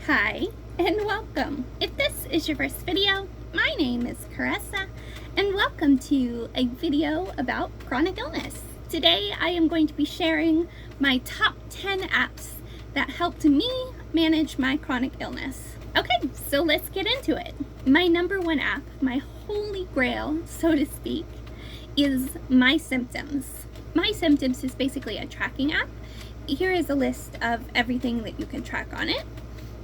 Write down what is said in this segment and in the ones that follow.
Hi, and welcome. If this is your first video, my name is Caressa, and welcome to a video about chronic illness. Today, I am going to be sharing my top 10 apps that helped me manage my chronic illness. Okay, so let's get into it. My number one app, my holy grail, so to speak, is mySymptoms. mySymptoms is basically a tracking app. Here is a list of everything that you can track on it.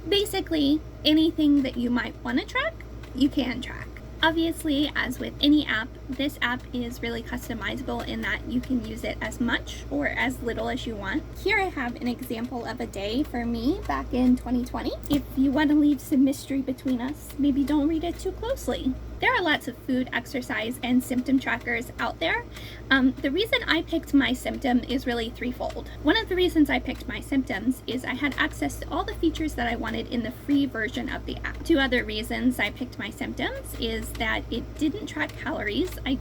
Basically, anything that you might want to track, you can track. Obviously, as with any app, this app is really customizable in that you can use it as much or as little as you want. Here I have an example of a day for me back in 2020. If you want to leave some mystery between us, maybe don't read it too closely. There are lots of food, exercise, and symptom trackers out there. The reason I picked mySymptom is really threefold. One of the reasons I picked mySymptoms is I had access to all the features that I wanted in the free version of the app. Two other reasons I picked mySymptoms is that it didn't track calories. I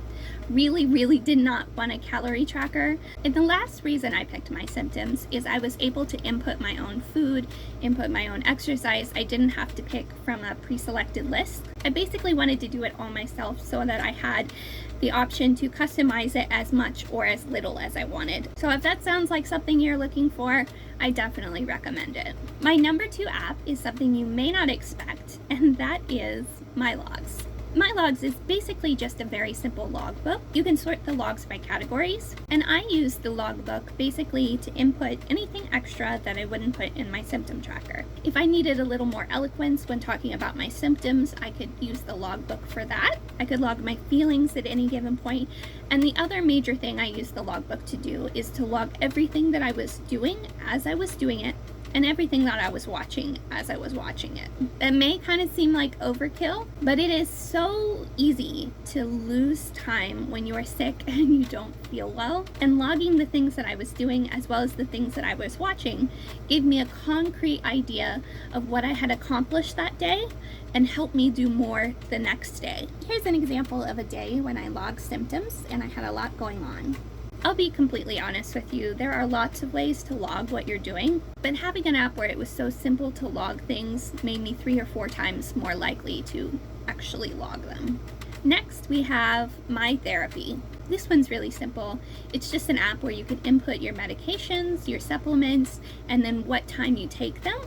really did not want a calorie tracker. And the last reason I picked mySymptoms is I was able to input my own food, input my own exercise. I didn't have to pick from a pre-selected list. I basically wanted to do it all myself so that I had the option to customize it as much or as little as I wanted. So if that sounds like something you're looking for, I definitely recommend it. My number two app is something you may not expect, and that is MyLogs. MyLogs is basically just a very simple logbook. You can sort the logs by categories, and I use the logbook basically to input anything extra that I wouldn't put in my symptom tracker. If I needed a little more eloquence when talking about my symptoms, I could use the logbook for that. I could log my feelings at any given point, and the other major thing I use the logbook to do is to log everything that I was doing as I was doing it, and everything that I was watching as I was watching it. That may kind of seem like overkill, but it is so easy to lose time when you are sick and you don't feel well. And logging the things that I was doing as well as the things that I was watching gave me a concrete idea of what I had accomplished that day and helped me do more the next day. Here's an example of a day when I logged symptoms and I had a lot going on. I'll be completely honest with you, there are lots of ways to log what you're doing, but having an app where it was so simple to log things made me 3 or 4 times more likely to actually log them. Next, we have My Therapy. This one's really simple. It's just an app where you can input your medications, your supplements, and then what time you take them.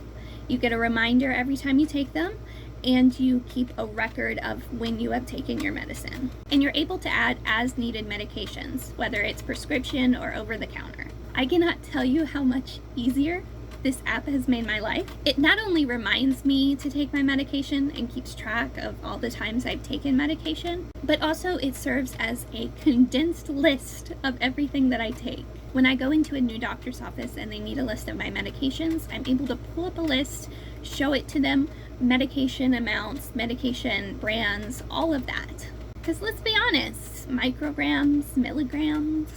You get a reminder every time you take them, and you keep a record of when you have taken your medicine. And you're able to add as needed medications, whether it's prescription or over the counter. I cannot tell you how much easier this app has made my life. It not only reminds me to take my medication and keeps track of all the times I've taken medication, but also it serves as a condensed list of everything that I take. When I go into a new doctor's office and they need a list of my medications, I'm able to pull up a list, show it to them, medication amounts, medication brands, all of that. Because let's be honest, micrograms, milligrams,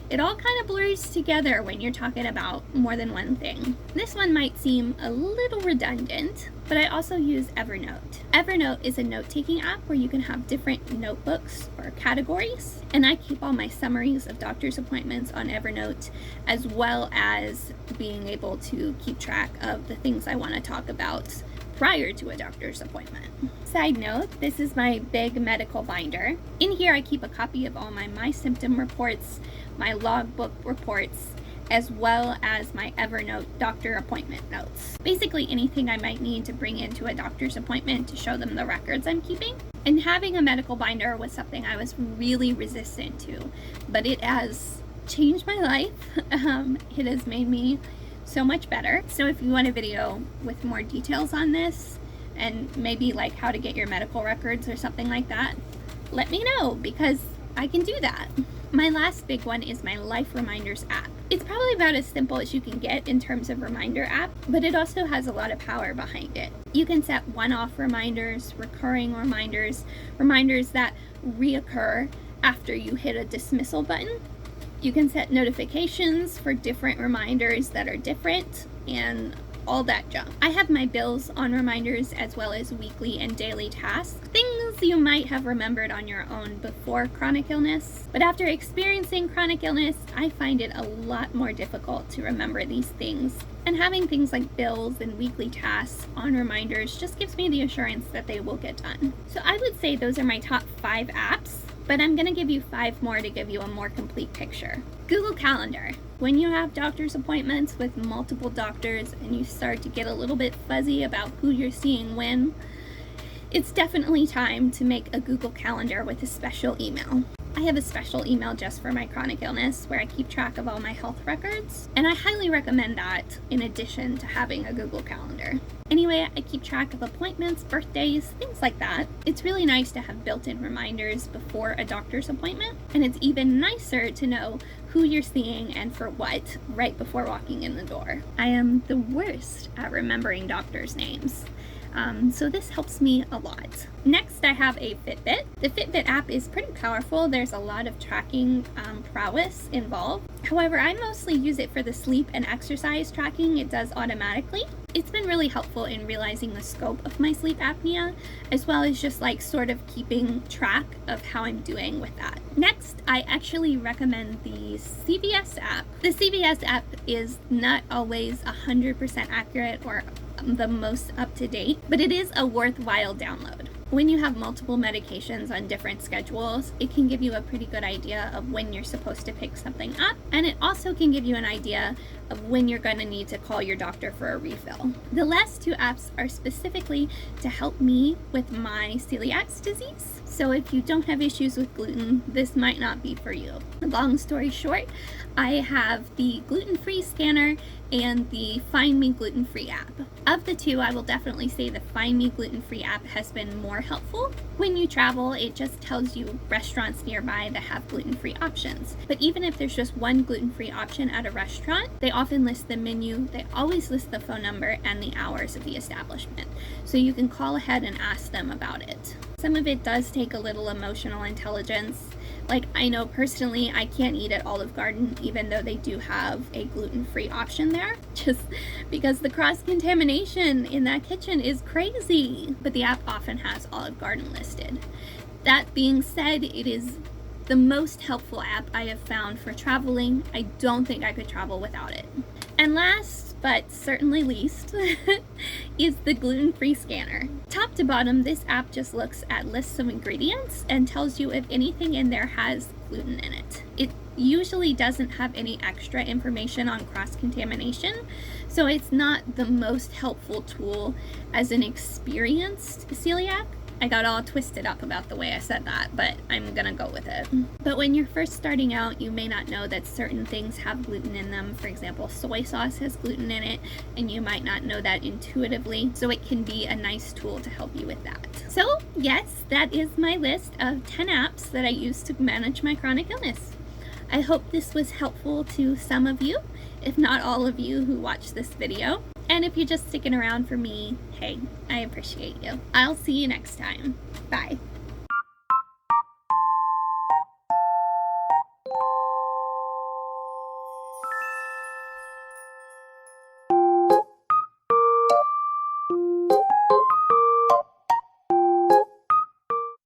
it all kind of blurs together when you're talking about more than one thing. This one might seem a little redundant, but I also use Evernote. Evernote is a note-taking app where you can have different notebooks or categories, and I keep all my summaries of doctor's appointments on Evernote, as well as being able to keep track of the things I want to talk about prior to a doctor's appointment. Side note, this is my big medical binder. In here I keep a copy of all my mySymptom reports, my logbook reports, as well as my Evernote doctor appointment notes. Basically anything I might need to bring into a doctor's appointment to show them the records I'm keeping. And having a medical binder was something I was really resistant to, but it has changed my life. It has made me so much better. So if you want a video with more details on this and maybe like how to get your medical records or something like that, let me know because I can do that. My last big one is my Life Reminders app. It's probably about as simple as you can get in terms of reminder app, but it also has a lot of power behind it. You can set one-off reminders, recurring reminders, reminders that reoccur after you hit a dismissal button. You can set notifications for different reminders that are different and all that junk. I have my bills on reminders as well as weekly and daily tasks, things you might have remembered on your own before chronic illness. But after experiencing chronic illness, I find it a lot more difficult to remember these things And having things like bills and weekly tasks on reminders just gives me the assurance that they will get done. So I would say those are my top 5 apps, but I'm going to give you 5 more to give you a more complete picture. Google Calendar. When you have doctor's appointments with multiple doctors and you start to get a little bit fuzzy about who you're seeing when, it's definitely time to make a Google Calendar with a special email. I have a special email just for my chronic illness where I keep track of all my health records, and I highly recommend that in addition to having a Google Calendar. Anyway, I keep track of appointments, birthdays, things like that. It's really nice to have built-in reminders before a doctor's appointment, and it's even nicer to know who you're seeing and for what right before walking in the door. I am the worst at remembering doctors' names. So this helps me a lot. Next, I have a Fitbit. The Fitbit app is pretty powerful. There's a lot of tracking prowess involved. However, I mostly use it for the sleep and exercise tracking it does automatically. It's been really helpful in realizing the scope of my sleep apnea, as well as just like sort of keeping track of how I'm doing with that. Next, I actually recommend the CVS app. The CVS app is not always 100% accurate or the most up to date, but it is a worthwhile download. When you have multiple medications on different schedules, it can give you a pretty good idea of when you're supposed to pick something up, and it also can give you an idea of when you're going to need to call your doctor for a refill. The last 2 apps are specifically to help me with my celiac disease. So if you don't have issues with gluten, this might not be for you. Long story short, I have the gluten-free scanner and the Find Me Gluten-Free app. Of the 2, I will definitely say the Find Me Gluten-Free app has been more helpful. When you travel, it just tells you restaurants nearby that have gluten-free options. But even if there's just one gluten-free option at a restaurant, they often list the menu, they always list the phone number and the hours of the establishment. So you can call ahead and ask them about it. Some of it does take a little emotional intelligence. Like, I know personally I can't eat at Olive Garden even though they do have a gluten-free option there, just because the cross-contamination in that kitchen is crazy. But the app often has Olive Garden listed. That being said, it is the most helpful app I have found for traveling. I don't think I could travel without it. And last, but certainly least, is the gluten-free scanner. Top to bottom, this app just looks at lists of ingredients and tells you if anything in there has gluten in it. It usually doesn't have any extra information on cross-contamination, so it's not the most helpful tool as an experienced celiac. I got all twisted up about the way I said that, but I'm gonna go with it. But when you're first starting out, you may not know that certain things have gluten in them. For example, soy sauce has gluten in it, and you might not know that intuitively, so it can be a nice tool to help you with that. So yes, that is my list of 10 apps that I use to manage my chronic illness. I hope this was helpful to some of you, if not all of you who watch this video. And if you're just sticking around for me, hey, I appreciate you. I'll see you next time. Bye.